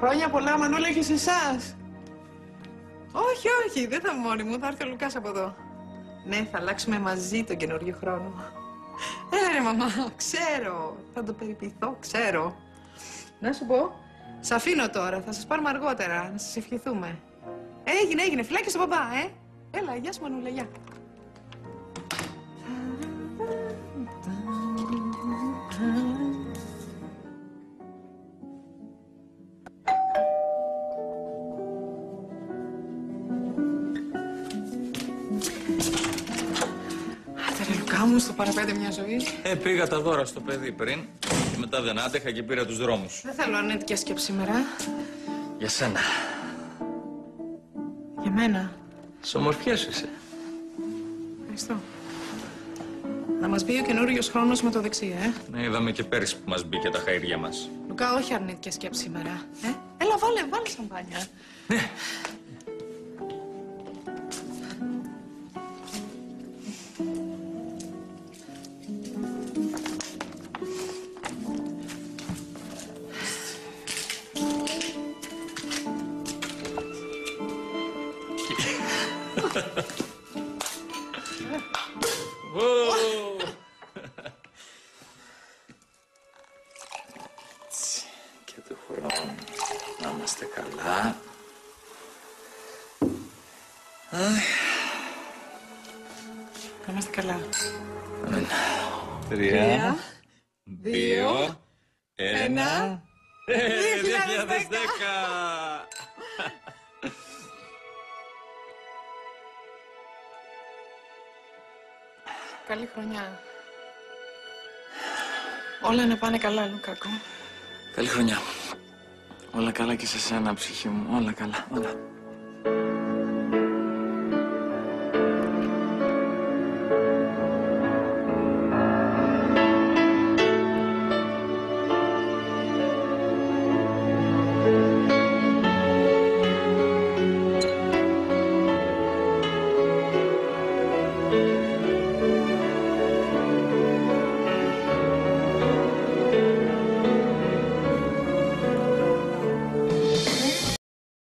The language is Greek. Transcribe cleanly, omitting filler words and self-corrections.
Χρόνια πολλά, Μανούλα, και σε εσάς. Όχι, όχι, δεν θα είμαι μόνη μου. Θα έρθει ο Λουκάς από εδώ. Ναι, θα αλλάξουμε μαζί τον καινούριο χρόνο. Ρε, μαμά, ξέρω. Θα το περιποιηθώ, ξέρω. Να σου πω, σ' αφήνω τώρα. Θα σας πάρουμε αργότερα, να σας ευχηθούμε. Έγινε. Φιλάκια στον μπαμπά, Έλα, γεια σου, Μανούλα, γεια. Μου στο παραπέντε μια ζωή. Πήγα τα δώρα στο παιδί πριν και μετά δεν άντεχα και πήρα τους δρόμους. Δεν θέλω αρνητικές σκέψεις σήμερα. Για σένα. Για μένα. Στις ομορφιές είσαι. Ευχαριστώ. Να μας μπει ο καινούριος χρόνος με το δεξί, Ναι, είδαμε και πέρυσι που μας μπήκε τα χαΐρια μας. Λουκά, όχι αρνητικές σκέψεις σήμερα, Έλα, βάλε σαμπάνια. Ναι. Και του χρόνου να είμαστε καλά. Να είμαστε καλά. 3, 2, 1. 2010! Καλή χρονιά. Όλα να πάνε καλά, Λουκάκο. Καλή χρονιά. Όλα καλά και σε σένα, ψυχή μου. Όλα καλά, όλα.